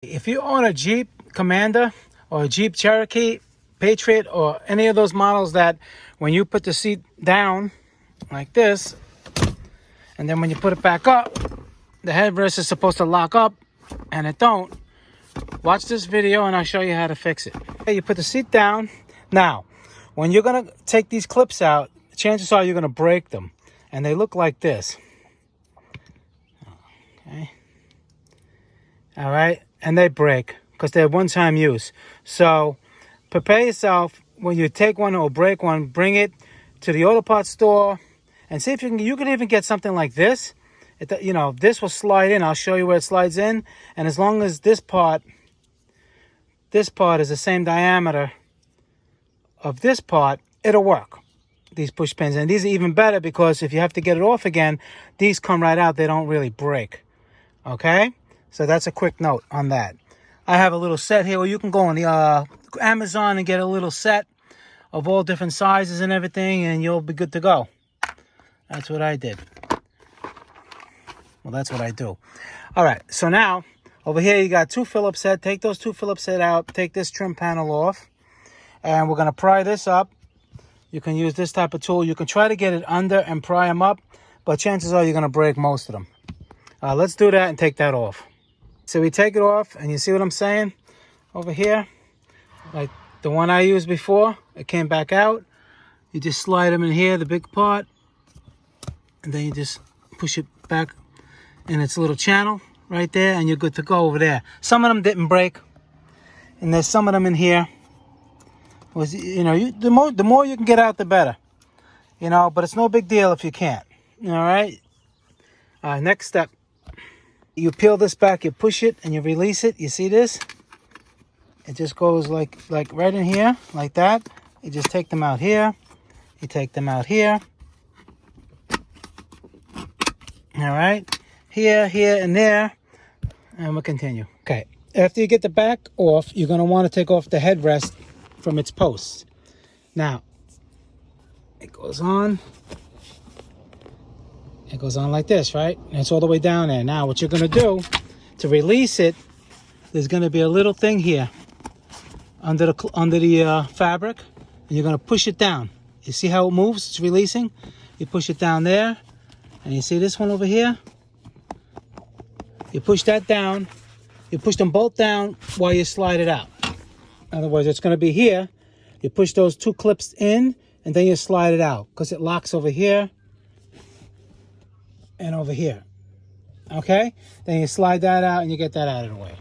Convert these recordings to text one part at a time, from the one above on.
If you own a Jeep Commander or a Jeep Cherokee, Patriot, or any of those models that when you put the seat down like this, and then when you put it back up, the headrest is supposed to lock up, and it don't, watch this video and I'll show you how to fix it. Okay, you put the seat down. Now, when you're gonna take these clips out, chances are you're gonna break them, and they look like this. Okay. All right, and they break because they're one-time use. So prepare yourself when you take one or break one, bring it to the auto parts store and see if you can even get something like this. This will slide in. I'll show you where it slides in, and as long as this part is the same diameter of this part, it'll work, these push pins. And these are even better because if you have to get it off again, these come right out. They don't really break. Okay, so that's a quick note on that. I have a little set here where you can go on the Amazon and get a little set of all different sizes and everything, and you'll be good to go. That's what I did. Well, that's what I do. All right, so now over here you got two Phillips head. Take those two Phillips head out. Take this trim panel off, and we're gonna pry this up. You can use this type of tool. You can try to get it under and pry them up, but chances are you're gonna break most of them. Let's do that and take that off. So we take it off, and you see what I'm saying over here? Like the one I used before, it came back out. You just slide them in here, the big part, and then you just push it back in its little channel right there, and you're good to go over there. Some of them didn't break, and there's some of them in here. The more you can get out, the better. But it's no big deal if you can't. All right. Next step. You peel this back, you push it, and you release it. You see this? It just goes like right in here, like that. You just take them out here. You take them out here. All right. Here, and there. And we'll continue. Okay. After you get the back off, you're going to want to take off the headrest from its posts. Now, it goes on. It goes on like this, right? And it's all the way down there. Now, what you're going to do to release it, there's going to be a little thing here under the fabric, and you're going to push it down. You see how it moves? It's releasing. You push it down there, and you see this one over here? You push that down. You push them both down while you slide it out. In other words, it's going to be here. You push those two clips in, and then you slide it out because it locks over here and over here. Okay? Then you slide that out and you get that out of the way.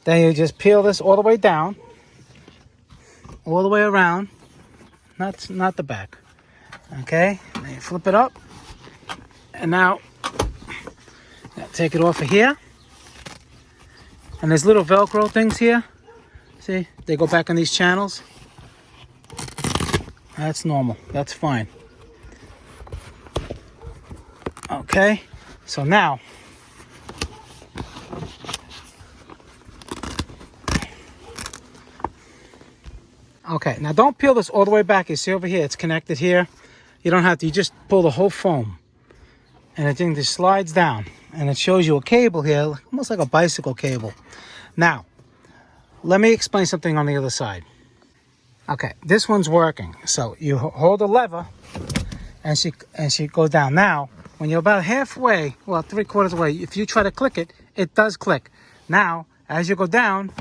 Then you just peel this all the way down, all the way around, not the back. Okay? Then you flip it up, and now take it off of here. And there's little Velcro things here. See? They go back in these channels. That's normal. That's fine. Okay, so now don't peel this all the way back. You see over here, it's connected here. You don't have to, you just pull the whole foam, and the thing just slides down, and it shows you a cable here, almost like a bicycle cable. Now, let me explain something on the other side. Okay, this one's working. So you hold the lever, and she goes down. Now, when you're about halfway, well, 3/4 away, if you try to click it, it does click. Now, as you go down,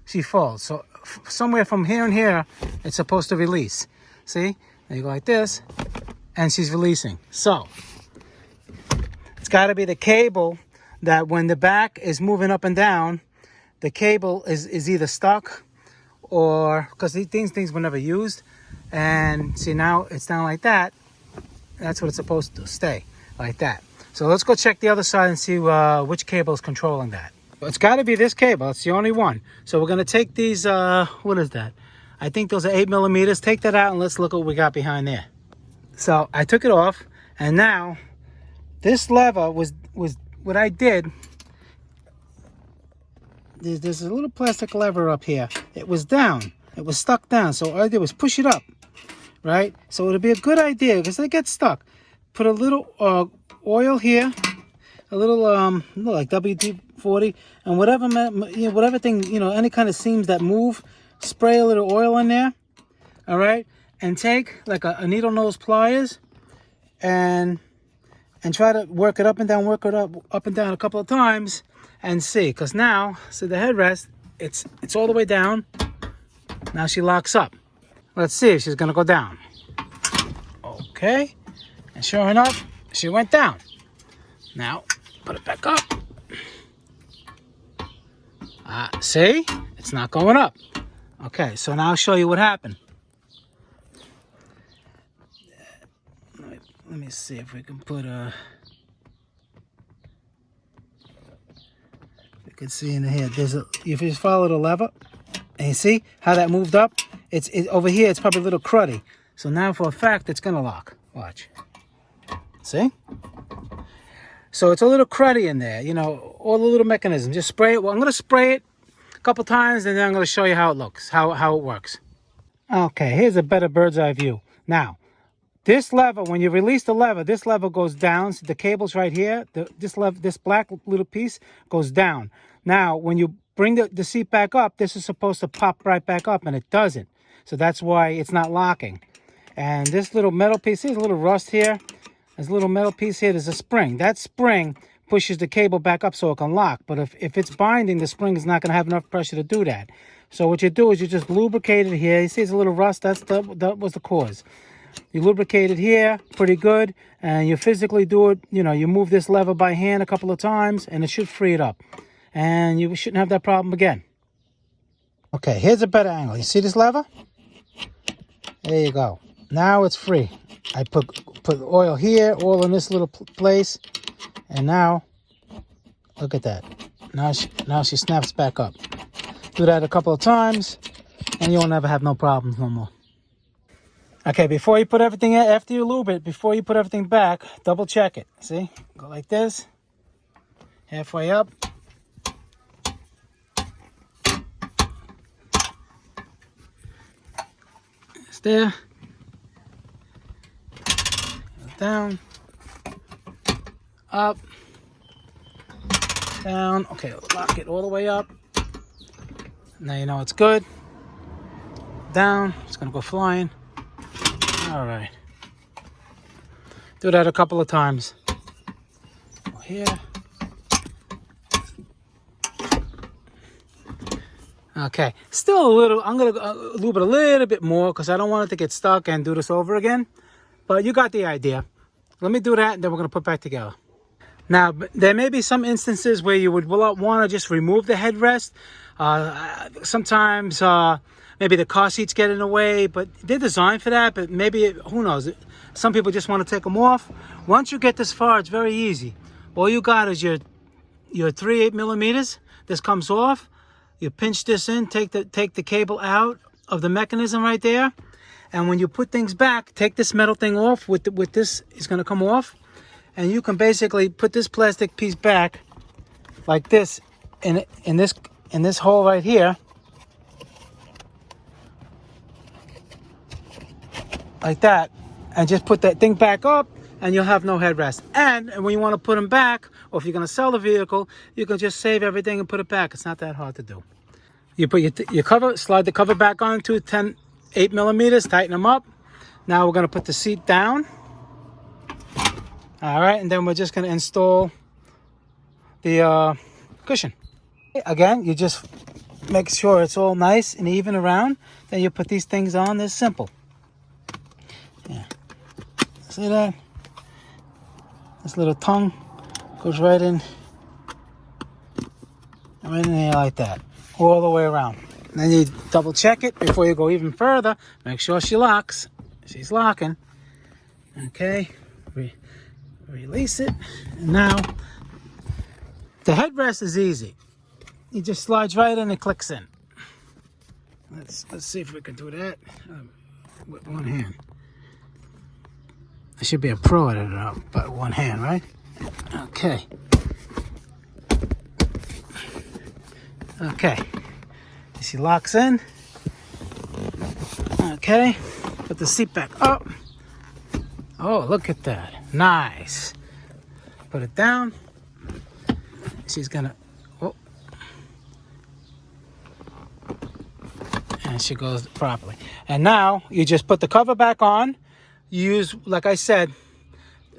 she falls. So somewhere from here and here, it's supposed to release. See? And you go like this, and she's releasing. So it's got to be the cable that when the back is moving up and down, the cable is either stuck, or because these things were never used. And see, now it's down like that. That's what it's supposed to stay. Like that. So let's go check the other side and see which cable is controlling that. It's got to be this cable. It's the only one. So we're going to take these, what is that? I think those are 8mm. Take that out and let's look what we got behind there. So I took it off, and now this lever was what I did. There's a little plastic lever up here. It was down. It was stuck down. So all I did was push it up, right? So it'll be a good idea because they get stuck. Put a little oil here, a little like WD 40, and whatever, you know, whatever thing, you know, any kind of seams that move, spray a little oil in there, all right, and take like a needle nose pliers and try to work it up and down, work it up and down a couple of times and see, because now, see the headrest, it's all the way down. Now she locks up. Let's see if she's gonna go down. Okay, and sure enough, she went down. Now, put it back up. See, it's not going up. Okay, so now I'll show you what happened. Let me see if we can put a... You can see in here, there's a... If you just follow the lever, and you see how that moved up? It's over here, it's probably a little cruddy. So now for a fact, it's gonna lock. Watch. See? So it's a little cruddy in there, you know, all the little mechanisms. Just spray it. Well, I'm gonna spray it a couple times, and then I'm gonna show you how it looks, how it works. Okay, here's a better bird's eye view. Now, this lever, when you release the lever, this lever goes down. So the cable's right here. This black little piece goes down. Now, when you bring the seat back up, this is supposed to pop right back up, and it doesn't. So that's why it's not locking. And this little metal piece, there's a little rust here. There's a little metal piece here. There's a spring. That spring pushes the cable back up so it can lock. But if it's binding, the spring is not going to have enough pressure to do that. So what you do is you just lubricate it here. You see there's a little rust. That was the cause. You lubricate it here pretty good, and you physically do it. You know, you move this lever by hand a couple of times, and it should free it up. And you shouldn't have that problem again. Okay, here's a better angle. You see this lever? There you go. Now it's free. I put oil here, oil in this little place, and now, look at that. Now she snaps back up. Do that a couple of times, and you'll never have no problems no more. Okay, before you put everything in, after you lube it, before you put everything back, double check it. See? Go like this, halfway up. It's there. Down, up, down. Okay, lock it all the way up. Now you know it's good. Down, it's gonna go flying. All right. Do that a couple of times. Go here. Okay, still a little, I'm gonna lube it a little bit more because I don't want it to get stuck and do this over again. But you got the idea. Let me do that, and then we're going to put back together. Now, there may be some instances where you would want to just remove the headrest. Sometimes maybe the car seats get in the way, but they're designed for that. But maybe, who knows? Some people just want to take them off. Once you get this far, it's very easy. All you got is your 3/8 millimeters. This comes off. You pinch this in, take the cable out of the mechanism right there. And when you put things back, take this metal thing off. With this, it's going to come off. And you can basically put this plastic piece back like this in this hole right here. Like that. And just put that thing back up, and you'll have no headrest. And when you want to put them back, or if you're going to sell the vehicle, you can just save everything and put it back. It's not that hard to do. You put your cover, slide the cover back onto 8 millimeters, tighten them up. Now we're going to put the seat down. All right, and then we're just going to install the cushion. Again, you just make sure it's all nice and even around. Then you put these things on. They're simple. Yeah. See that? This little tongue goes right in there like that, all the way around. Then you double check it before you go even further. Make sure she locks. She's locking. Okay. Release it. And now, the headrest is easy. It just slides right in and clicks in. Let's see if we can do that with one hand. I should be a pro at it, but one hand, right? Okay. Okay. She locks in. Okay. Put the seat back up. Oh, look at that. Nice. Put it down. She's gonna And she goes properly. And now you just put the cover back on. You use, like I said,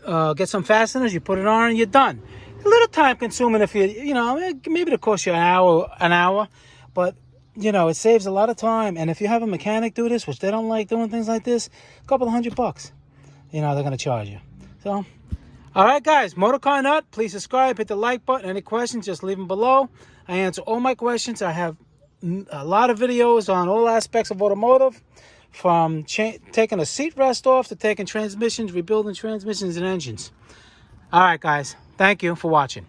get some fasteners, you put it on, and you're done. A little time consuming if you know, maybe it'll cost you an hour, but you know, it saves a lot of time. And if you have a mechanic do this, which they don't like doing things like this, a couple of $100, you know, they're going to charge you. So, all right, guys, Motor Car Nut, please subscribe, hit the like button. Any questions, just leave them below. I answer all my questions. I have a lot of videos on all aspects of automotive, from taking a seat rest off to taking transmissions, rebuilding transmissions and engines. All right, guys, thank you for watching.